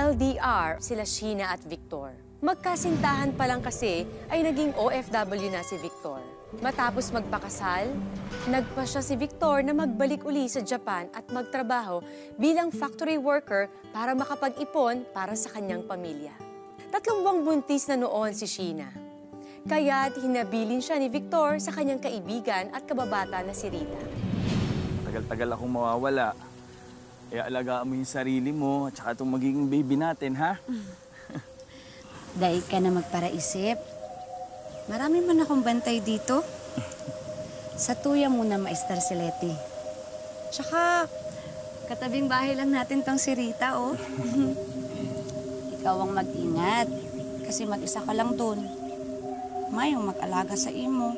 LDR sila Sheena at Victor. Magkasintahan pa lang kasi ay naging OFW na si Victor. Matapos magpakasal, nagpasya si Victor na magbalik uli sa Japan at magtrabaho bilang factory worker para makapag-ipon para sa kanyang pamilya. 3 buwang buntis na noon si Sheena. Kaya't hinabilin siya ni Victor sa kanyang kaibigan at kababata na si Rita. Tagal-tagal akong mawawala. Kaya alagaan mo yung sarili mo at saka itong magiging baby natin, ha? Dahil ka na magparaisip. Marami man akong bantay dito. Sa tuya muna, Maestar Sileti. Tsaka, katabing bahay lang natin tong si Rita, oh. Ikaw ang mag-ingat. Kasi mag-isa ka lang dun. Mayong mag-alaga sa imo.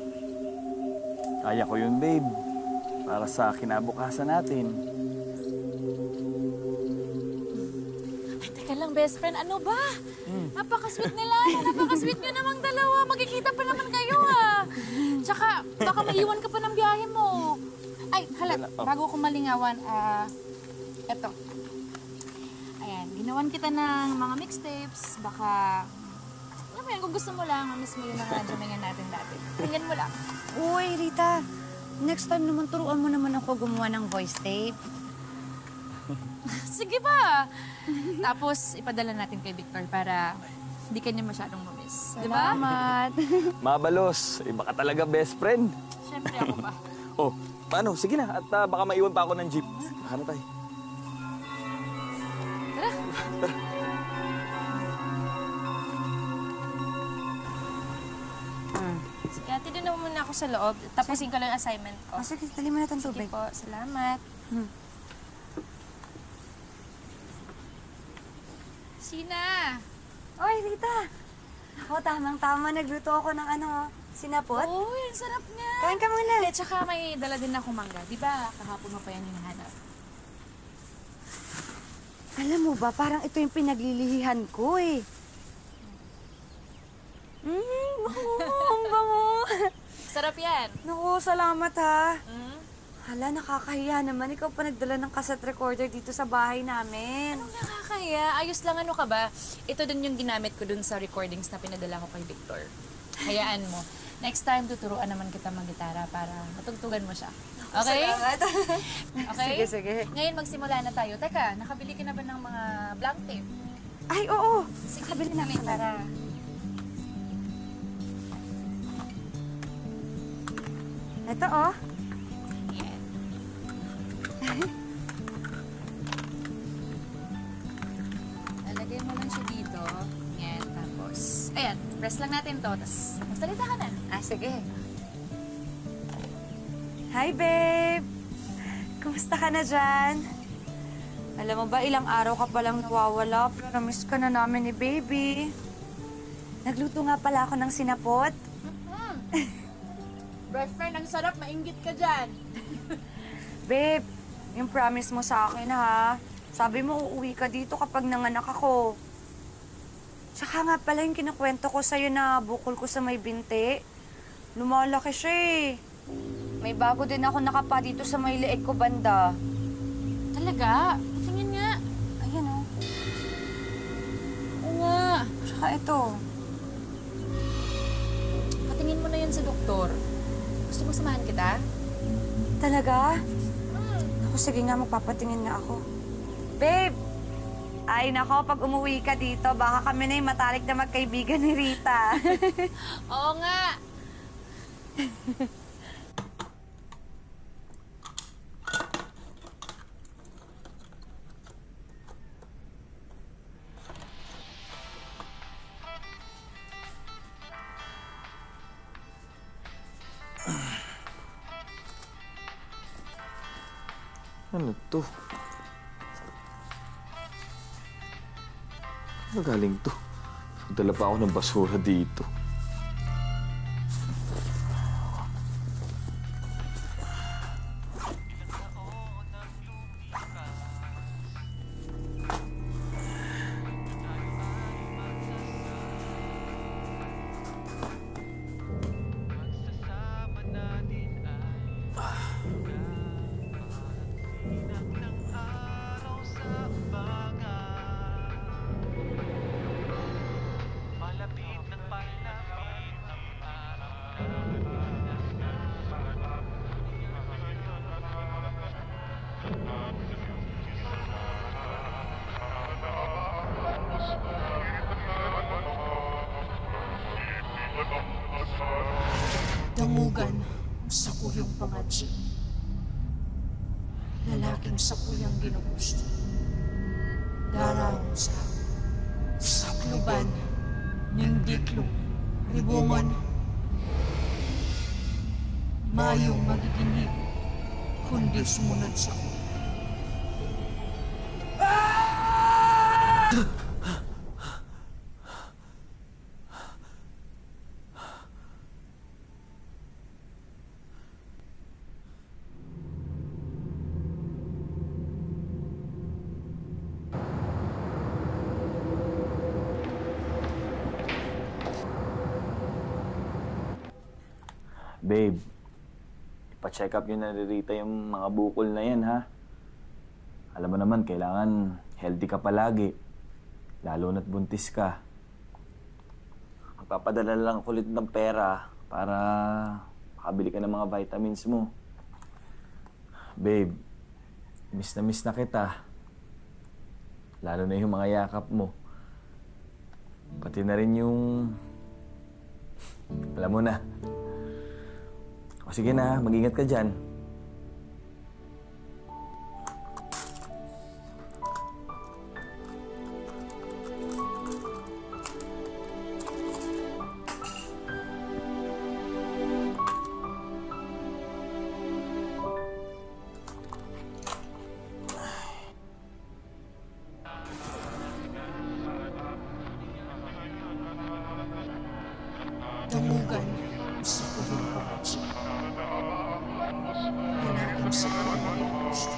Kaya ko yun, babe. Para sa kinabukasan natin. Ay, teka lang, best friend. Ano ba? Napaka-sweet nila. Napaka-sweet nyo namang dalawa. Magkikita pa naman kayo, ha? Tsaka, baka maiwan ka pa ng biyahe mo. Ay, halat. Bago ko malingawan, eto. Ayan, ginawan kita ng mga mixtapes. Baka... Alam mo yan, kung gusto mo lang, miss mo yung mga jamingan natin dati. Tingnan mo lang. Uy, Rita. Next time naman, turuan mo naman ako gumawa ng voice tape. Sige ba? Tapos, ipadala natin kay Victor para hindi kanya masyadong mamiss. Diba? Salamat. Mabalos, iba ka talaga best friend. Siyempre ako pa. Oh, paano? Sige na. At baka maiwan pa ako ng jeep. Ano tayo? Tara. Sige, ate, doon naman muna ako sa loob. Tapusin ko lang yung assignment ko. Oh, sige, dali mo na itong tubig. Sige po, salamat. Sheena! Oy, Rita! Ako, tamang-tama. Nagluto ako ng sinapot. Uy, ang sarap niya! Kain ka muna. At saka may dala din ako mangga. Di ba, kahapon mo pa yan hinahanap? Alam mo ba, parang ito yung pinaglilihihan ko eh. Ang bango! Sarap yan! Naku, salamat ha. Mm? Hala, nakakahiya naman. Ikaw pa nagdala ng cassette recorder dito sa bahay namin. Anong nakakaya? Ayos lang, ano ka ba? Ito din yung ginamit ko dun sa recordings na pinadala ko kay Victor. Hayaan mo. Next time, tuturuan naman kita mag-gitara para matugtugan mo siya. Okay? Salamat. Okay? Sige, sige. Ngayon, magsimula na tayo. Teka, nakabili ka na ba ng mga blank tape? Ay, oo. Sige, Nakabili na ako. para... Ito, oh. Yan. Lalagay mo lang siya dito. Yan, tapos... Ayan, press lang natin to. Tapos, magsalita ka na. Sige. Hi, babe. Kumusta ka na dyan? Alam mo ba, ilang araw ka palang nawawala, pero na-miss ka na namin ni baby. Nagluto nga pala ako ng sinapot. Best friend, ang sarap. Mainggit ka dyan. Babe, yung promise mo sa akin, ha? Sabi mo, uuwi ka dito kapag nanganak ako. Tsaka nga pala yung kinukwento ko sa'yo na bukol ko sa may binti. Lumalaki siya eh. May bago din ako nakapa dito sa may leeg ko banda. Talaga? Tingin nga. Ayan, oh. Oo nga. Tsaka ito. Patingin mo na yan sa doktor. Gusto mo samahan kita? Talaga? Ako, sige nga, magpapatingin na ako. Babe! Ay, nako, pag umuwi ka dito, baka kami na yung matalik na magkaibigan ni Rita. Oo nga. Ano to? Ano galing to? Dala pa ako ng basura dito. Dumugan sa kuyong pangatsi. Lalaking sa kuyang ginugusto. Daraw sa sakluban ning diklong ribungon. Mayong magiginig kundi sumunod sa kuya. Babe, ipa-check up yun na ni Rita yung mga bukol na yan, ha? Alam mo naman, kailangan healthy ka palagi. Lalo na't buntis ka. Magpapadala lang kulit ng pera para makabili ka ng mga vitamins mo. Babe, miss na kita. Lalo na yung mga yakap mo. Pati na rin yung... Alam mo na. O sige na, mag-ingat ka dyan. Dumugan sa kuyong pangatsi. Lalaking sa kuyang ginugusto.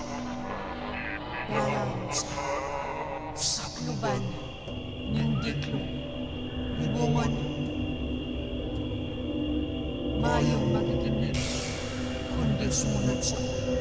Daraw sa sakluban ning diklong ribungon. Mayong magiginig kundi sumunod sa kuya.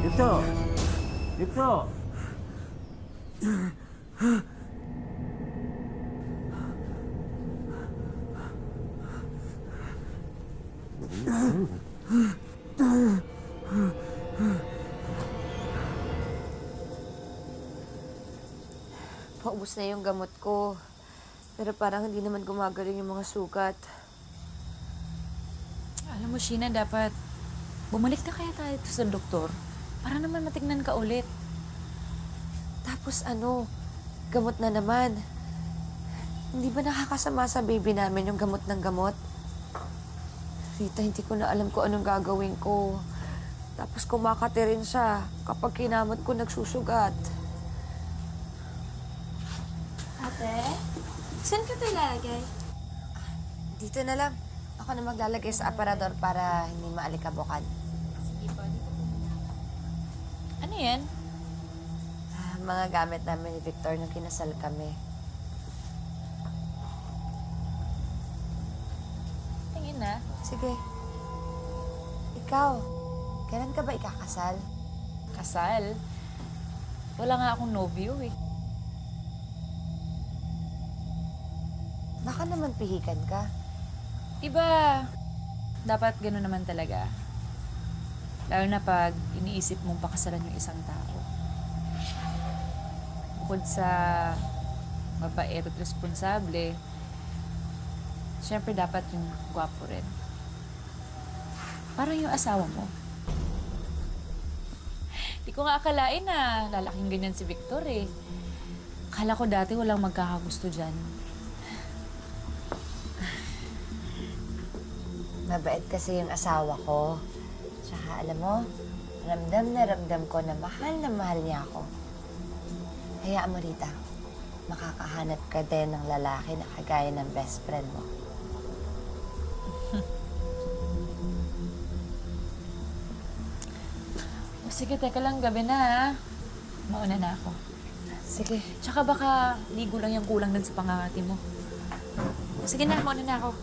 Dito! Dito! Paubos na yung gamot ko. Pero parang hindi naman gumagaling yung mga sugat. Alam mo, Sheena, dapat bumalik na kaya tayo sa doktor para naman matignan ka ulit. Tapos ano, gamot na naman. Hindi ba nakakasama sa baby namin yung gamot ng gamot? Rita, hindi ko na alam kung anong gagawin ko. Tapos kumakati rin siya kapag kinamot ko nagsusugat. Ate, saan ka ito ilalagay? Dito na lang. Ako na maglalagay sa aparador para hindi maalikabukan. Sige po, dito po muna. Ano yan? Mga gamit namin ni Victor nung kinasal kami. Tingin na. Sige. Ikaw, kailan ka ba ikakasal? Kasal? Wala nga akong nobyo eh. Baka naman pihikan ka. Diba, dapat gano'n naman talaga. Lalo na pag iniisip mong pakasalan yung isang tao. Bukod sa mabait at responsable, syempre dapat yung gwapo rin. Parang yung asawa mo. Di ko nga akalain na lalaking ganyan si Victor eh. Akala ko dati walang magkakagusto dyan. Mabait kasi yung asawa ko. Tsaka alam mo, ramdam na ramdam ko na mahal niya ako. Hayaan mo, Rita. Makakahanap ka din ng lalaki na kagaya ng best friend mo. O sige, teka lang, gabi na ha. Mauna na ako. Sige. Tsaka baka ligo lang yung kulang dun sa pangangati mo. Sige na, mauna na ako.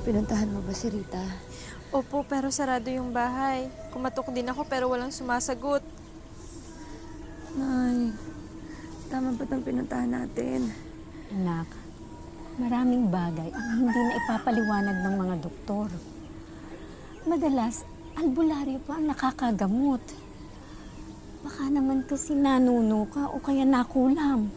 Pinuntahan mo ba si Rita? Opo, pero sarado yung bahay. Kumatok din ako pero walang sumasagot. Nay, tama ba itong pinuntahan natin? Anak, maraming bagay ang hindi na ipapaliwanag ng mga doktor. Madalas, albularyo pa ang nakakagamot. Baka naman kasi nanuno ka o kaya nakulam.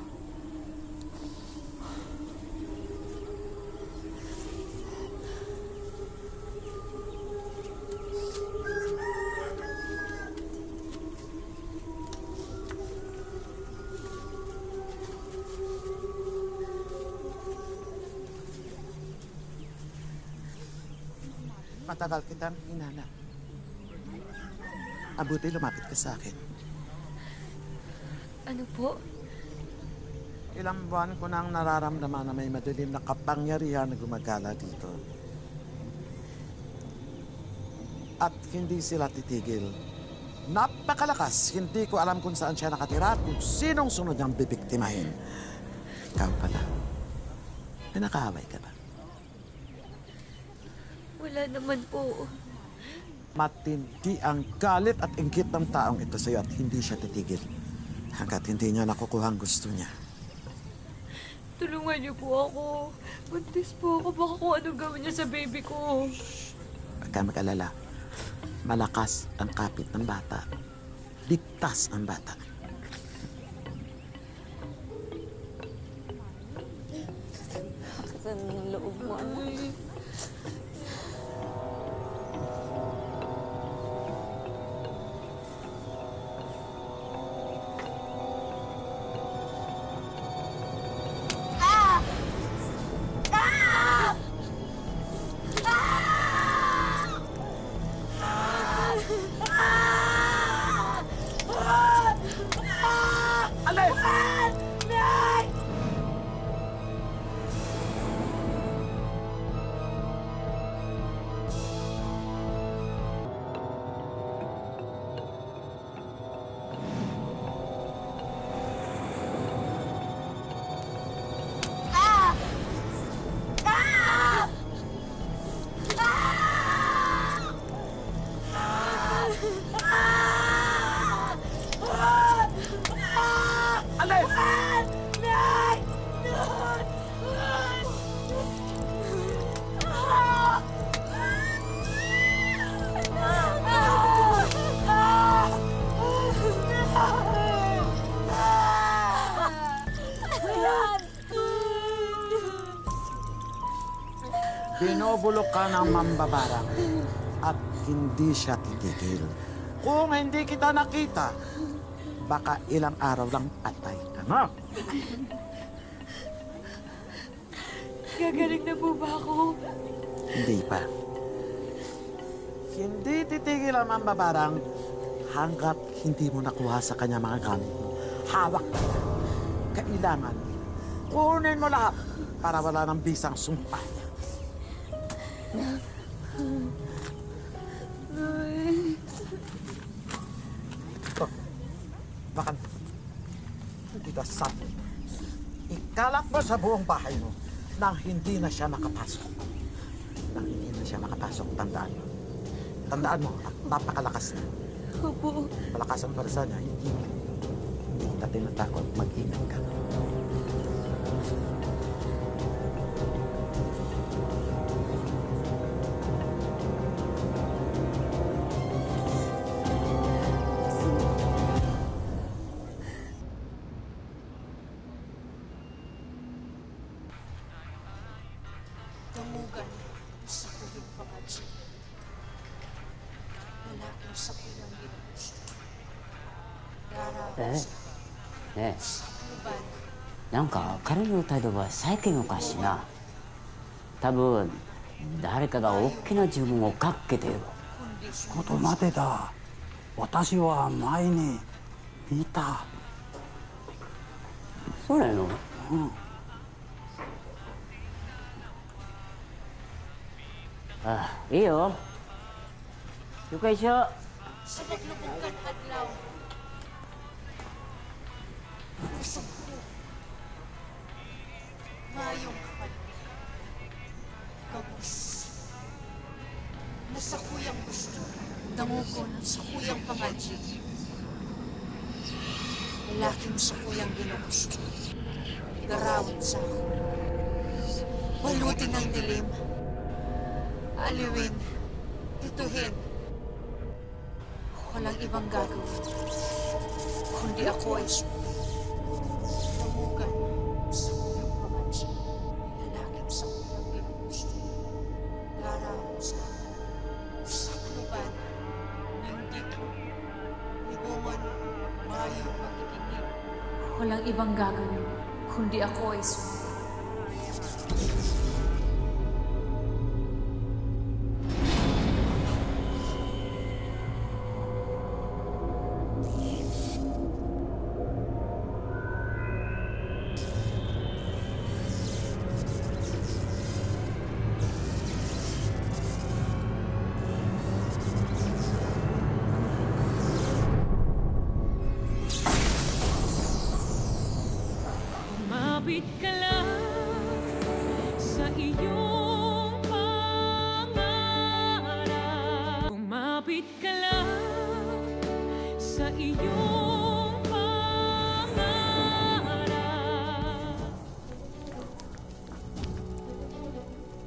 Matagal kitang hinanap. Abuti lumapit ka sa akin. Ano po? Ilang buwan ko nang nararamdaman na may madilim na kapangyarihan na gumagala dito. At hindi sila titigil. Napakalakas. Hindi ko alam kung saan siya nakatira at kung sinong sunod niyang bibiktimahin. Ikaw pala. Pinakaaway ka ba? Wala naman po. Matindi ang galit at inggit ng taong ito sa'yo at hindi siya titigil. Hanggat hindi niya nakukuha ang gusto niya. Tulungan niyo po ako. Buntis po ako. Baka kung ano gawin niya sa baby ko. Huwag ka mag-alala. Malakas ang kapit ng bata. Ligtas ang bata. Saan ang loob mo, anak? Binubulok ka ng mambabarang at hindi siya titigil. Kung hindi kita nakita, baka ilang araw lang patay ka na. Gagaling na po ba ako? Hindi pa. Hindi titigil ang mambabarang hanggat hindi mo nakuha sa kanya mga gamit mo. Hawak ka na. Kailangan kunin mo lahat para wala nang bisang sumpa. Oh, baka hindi ka sabi. Ikalat mo sa buong bahay mo nang hindi na siya makapasok. Nang hindi na siya makapasok, tandaan mo. Tandaan mo, napakalakas na. Opo. Malakas ang parsa niya, hindi kita tinatakot. Mag-ingat ka. Damugan sa kuling pangadyo. Lalaking sa kulang ginugusto. Daraw sa ねluban. えなんか彼の態度が最近おかしいな多分誰かが大きな注文をかけてるKundi ちょっと待てだ私は前に見たそうなのあいいよ了解しよう sa naglubog adlaw. Kusog ko. Ngayong kapatid. Kabus. Nasa kuyang gusto. Damugon sa kuyang pangadyo. Lalaking sa kuyang ginugusto. Garawin sa ako. Balutin ang dilim. Aliwin. Tituhin. Walang ibang gagawin. Kundi ako ay damugan sa kuyang pangadyo. Lalaking sa kuyang ginugusto. Garawin sa ako. Sa kaluban na hindi ko libungan mayong magiginig. Walang ibang gagawin. Kundi ako ay Kumapit ka lang sa iyong pangarap. Kumapit ka lang sa iyong pangarap.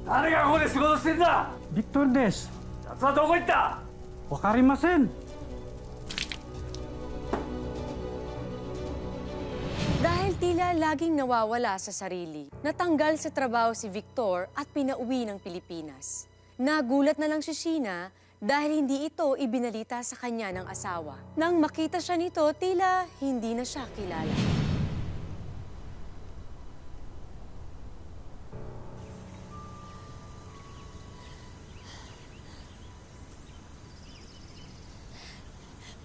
誰がここで仕事してんだビクトルです奴はどこ行ったわかりません Dahil tila laging nawawala sa sarili, natanggal sa trabaho si Victor at pinauwi ng Pilipinas. Nagulat na lang si Sheena dahil hindi ito ibinalita sa kanya ng asawa. Nang makita siya nito, tila hindi na siya kilala.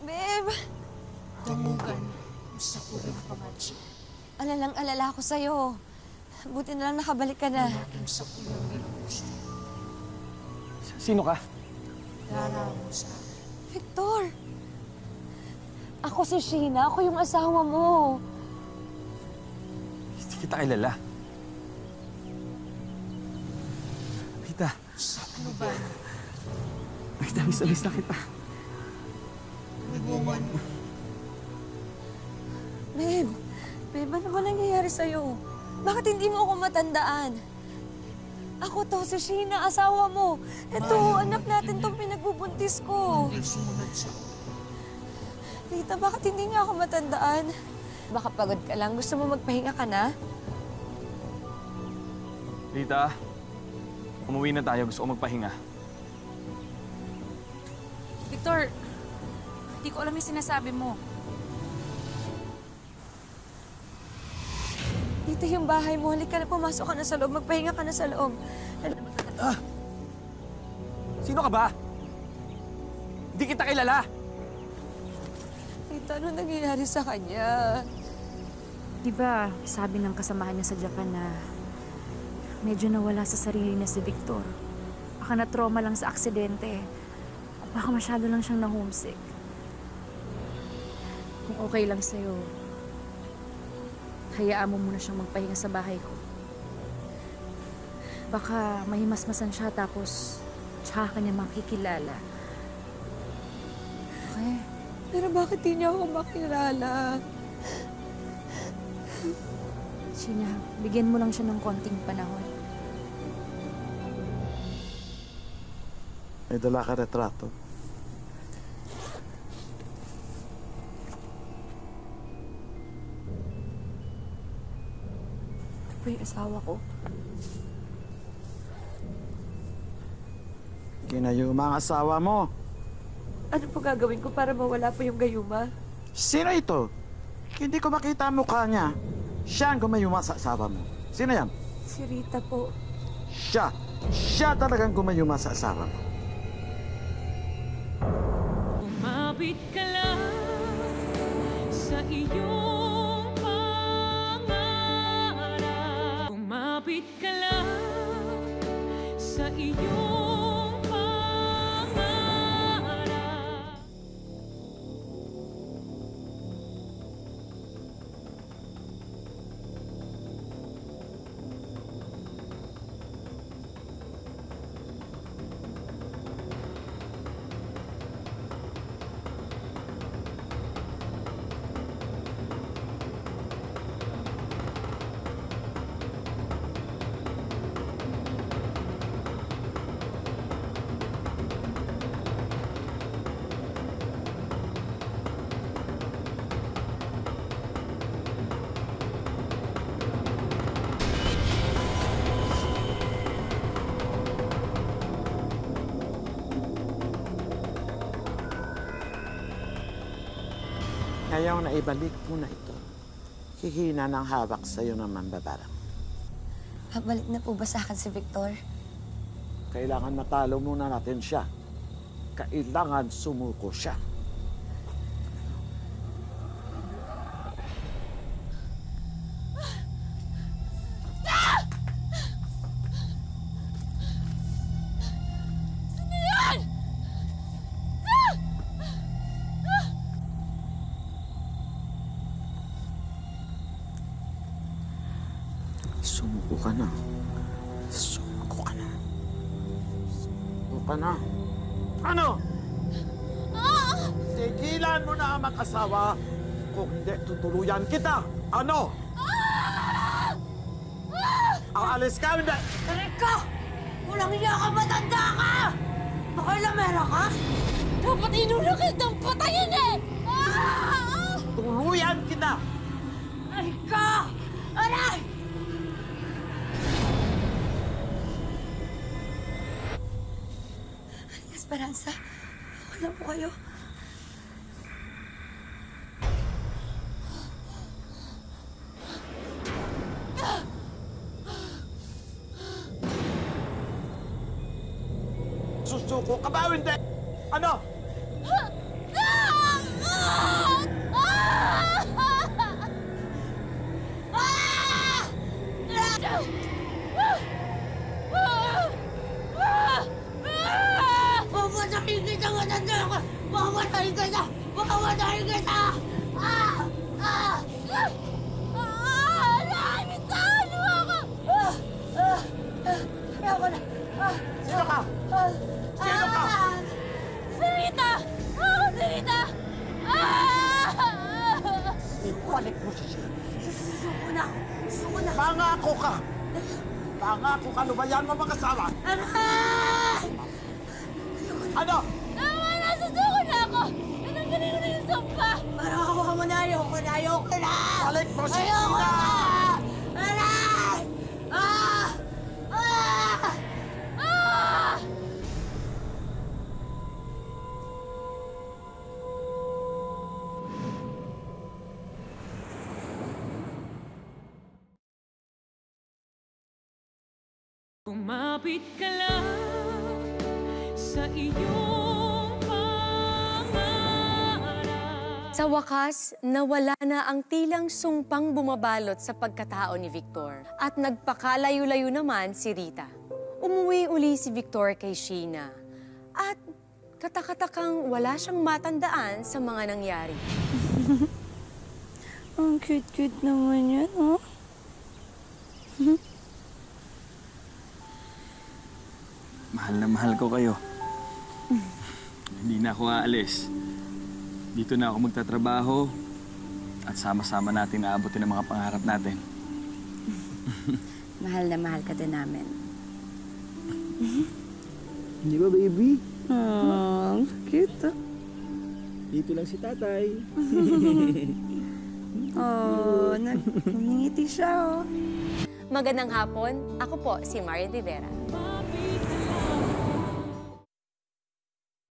Babe! damugan sa kuyang pangadyo. Alalang-alala ako sa'yo. Buti na lang nakabalik ka na. Lalaking sa kuyang ginugusto. Sino ka? Garawin sa ako. Victor! Ako si Sheena. Ako yung asawa mo. Hindi kita kilala. Rita, Sa kaluban, Rita, miss na kita. libungan Babe! Babe, ano ba nangyayari sa'yo? Bakit hindi mo ako matandaan? Ako to, si Sheena, asawa mo. Ito, anak natin tong pinagbubuntis ko. Kundi sumunod sa Rita, bakit hindi nga ako matandaan? Baka pagod ka lang. Gusto mo magpahinga ka na? Rita, umuwi na tayo. Gusto ko magpahinga. Victor, hindi ko alam yung sinasabi mo. Ito yung bahay mo. Halika na, pumasok ka na sa loob. Magpahinga ka na sa loob. Sino ka ba? Hindi kita kilala. Rita, ano nangyayari sa kanya? Di ba, sabi ng kasamahan niya sa Japan na medyo nawala sa sarili niya si Victor. Baka na-trauma lang sa aksidente. Baka masyado lang siyang na-homesick. Kung okay lang sa'yo, hayaan mo muna siyang magpahinga sa bahay ko. Baka mahimasmasan siya tapos tsaka ka niya makikilala. Okay. Pero bakit di niya ako makilala? Sheena, bigyan mo lang siya ng konting panahon. May dala ka retrato. Ito po yung asawa ko. Ginayuma ang asawa mo. Ano po gagawin ko para mawala po yung gayuma? Sino ito? Hindi ko makita ang mukha niya. Siya ang gumayuma sa asawa mo. Sino yan? Si Rita po. Siya. Siya talagang gumayuma sa asawa mo. Umapit ka lang sa iyong pangarap. Umapit ka lang sa iyong pangarap. Ngayon na ibalik mo na ito. Hihina ng hawak sa'yo ng mambabarang. Babalik na po ba sa akin si Victor? Kailangan matalo muna natin siya. Kailangan sumuko siya. Sumuko ka na. Sumuko ka na. Sumuko ka na. Ano? Tigilan mo na ang mag-asawa. Kung hindi, tutuluyan kita. Ano? Aalis ka, hindi. Erika! Walang iya ka, matanda ka! Nakalamera ka? Dapat inuna kitang patayin eh! Tuluyan kita. Erika! Aray! Esperanza, wala po kayo. Susuko ka ba o hindi? Ano? Mamatayin kita, matanda ka! Mamatayin kita! Mamatayin kita! Naibitawan mo ako! Ayoko na! Sino ka? Sino ka? Si Rita! Ako si Rita! Ibalik mo siya. Susuko na ako! Susuko na! Pangako ka! Pangako ka, lumayan mo mag-asawa! Ano? Tama na! Susuko na ako! Natanggalin ko na yung sumpa! Parang ako ka muna! Ayoko na! Ayoko na! Balik mo si Ayoko Tina! na! Aray! Kumapit ka lang sa iyong pangarap. Sa wakas, nawala na ang tilang sungpang bumabalot sa pagkatao ni Victor at nagpakalayo-layo naman si Rita. Umuwi uli si Victor kay Sheena at katakatakang wala siyang matandaan sa mga nangyari. Ang cute-cute naman yan, oh. Mahal na mahal ko kayo. Hindi na ako aalis. Dito na ako magtatrabaho at sama-sama natin naabutin ang mga pangarap natin. Mahal na mahal ka din namin. Di ba, baby? Oh, cute, oh. Dito lang si tatay. Oh, nangingiti siya, oh. Magandang hapon, ako po si Marian Rivera.